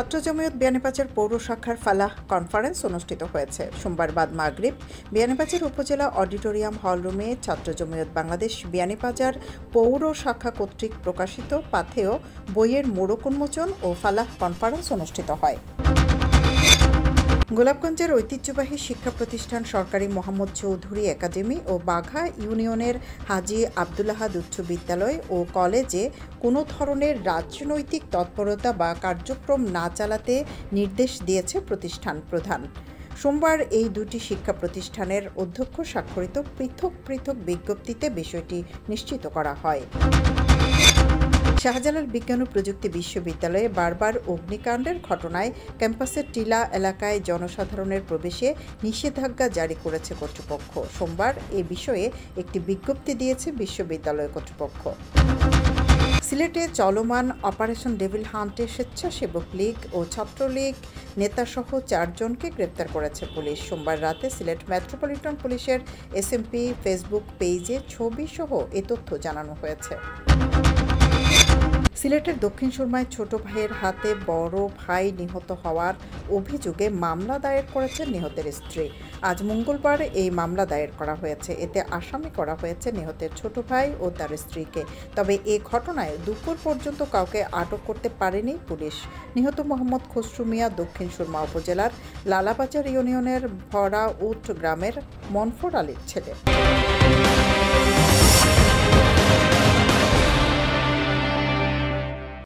ছাত্র জমিয়ত বিয়ানীবাজার পৌর শাখার ফালাহ কনফারেন্স অনুষ্ঠিত হয়েছে সোমবার বাদ মাগরিব বিয়ানীবাজার উপজেলা অডিটোরিয়াম হলরুমে ছাত্র জমিয়ত বাংলাদেশ বিয়ানীবাজার পৌর শাখা কর্তৃক প্রকাশিত পাথেয় বইয়ের মোড়ক উন্মোচন ও ফালাহ কনফারেন্স অনুষ্ঠিত হয়। গোলাপগঞ্জের ঐতিহ্যবাহী শিক্ষা প্রতিষ্ঠান সরকারি মোহাম্মদ চৌধুরী একাডেমি ও বাঘা ইউনিয়নের হাজী আব্দুল আহাদ উচ্চ বিদ্যালয় ও কলেজে কোনো ধরনের রাজনৈতিক তৎপরতা বা কার্যক্রম না চালাতে নির্দেশ দিয়েছে প্রতিষ্ঠান প্রধান। সোমবার এই দুটি শিক্ষা প্রতিষ্ঠানের অধ্যক্ষ স্বাক্ষরিত পৃথক পৃথক বিজ্ঞপ্তিতে বিষয়টি নিশ্চিত করা হয়। শাহজালাল বিজ্ঞান ও প্রযুক্তি বিশ্ববিদ্যালয়ে বারবার অগ্নিকাণ্ডের ঘটনায় ক্যাম্পাসের টিলা এলাকায় জনসাধারণের প্রবেশে নিষেধাজ্ঞা জারি করেছে কর্তৃপক্ষ। সোমবার এ বিষয়ে একটি বিজ্ঞপ্তি দিয়েছে বিশ্ববিদ্যালয় কর্তৃপক্ষ। সিলেটে চলমান অপারেশন ডেভিল হান্টে স্বেচ্ছাসেবক লীগ ও ছাত্রলীগ নেতাসহ 4 জনকে গ্রেপ্তার করেছে পুলিশ। সোমবার রাতে সিলেট মেট্রোপলিটন পুলিশের এসএমপি ফেসবুক পেজে ছবিসহ এ তথ্য জানানো হয়েছে। সিলেটের দক্ষিণ সুরমায় ছোট ভাইয়ের হাতে বড় ভাই নিহত হওয়ার অভিযোগে মামলা দায়ের করেছেন নিহতের স্ত্রী। আজ মঙ্গলবার এই মামলা দায়ের করা হয়েছে। এতে আসামি করা হয়েছে নিহতের ছোট ভাই ও তার স্ত্রীকে। তবে এ ঘটনায় দুপুর পর্যন্ত কাউকে আটক করতে পারেনি পুলিশ। নিহত মোহাম্মদ খসরু মিয়া দক্ষিণ সুরমা উপজেলার লালাবাজার ইউনিয়নের ভরাউট গ্রামের মনফর আলীর ছেলে।